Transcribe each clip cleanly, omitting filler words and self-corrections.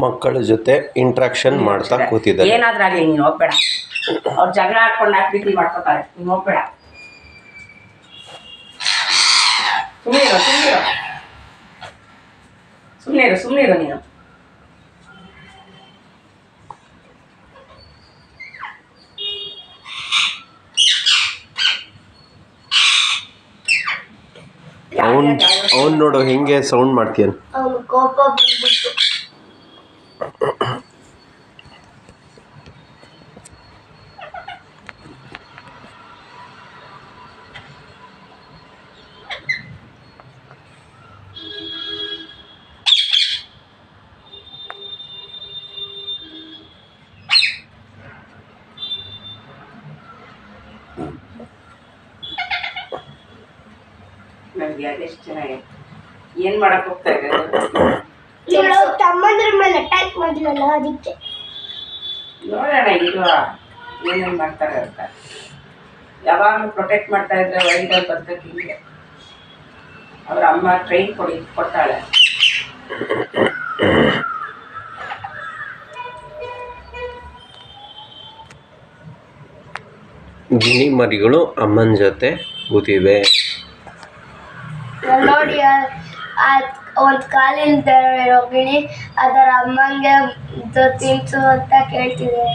ಮಕ್ಕಳ ಜೊತೆ ಇಂಟ್ರಾಕ್ಷನ್ ಮಾಡ್ತಾ ಕೂತಿದ್ದಾರೆ. ಏನಾದ್ರೂ ಆಗಲಿ ನೀನು ಹೋಗ್ಬೇಡ. ಅವ್ರು ಜಗಳ ಆಡ್ಕೊಂಡು ಪ್ರೀತಿ ಮಾಡ್ಕೊತಾರೆ, ನೀನು ಹೋಗ್ಬೇಡ. ಸುಮ್ಮನಿರು ನೀನು. ಅವ್ನು ನೋಡು ಹೆಂಗೆ ಸೌಂಡ್ ಮಾಡ್ತೀಯ. ಕೋಪ ಬಂದ್ಬಿಟ್ಟು ನನಗೆ ಅದೆಷ್ಟು ಚೆನ್ನಾಗಿ ಏನು ಮಾಡಕ್ಕೆ ಹೋಗ್ತಾ ಇದ್ದಾರೆ. ತಮ್ಮಂದ್ರ ಮೇಲೆ ಅಟ್ಯಾಕ್ ಮಾಡಿರಲ್ಲ ಅದಕ್ಕೆ ನೋಡೋಣ ಇರುವ ಏನೇನು ಮಾಡ್ತಾರೆ ಅಂತ. ಯಾವಾಗಲೂ ಪ್ರೊಟೆಕ್ಟ್ ಮಾಡ್ತಾ ಇದ್ರೆ ವೈಲ್ಡಲ್ಲಿ ಬದುಕಕ್ಕೆ ಹಿಂಗೆ. ಅವ್ರ ಅಮ್ಮ ಟ್ರೈನ್ ಕೊಡ್ತಾಳೆ. ಗಿಣಿ ಮರಿಗಳು ಅಮ್ಮನ ಜೊತೆ ಕೂತಿವೆ. ನೋಡಿ ಒಂದು ಕಾಲಿಂದ ಇರೋ ಗಿಣಿ ಅದರ ಅಮ್ಮಂಗೆ ತಿನ್ಸು ಅಂತ ಕೇಳ್ತಿದೆ.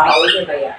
ಹೌದು ಭಯ್ಯ.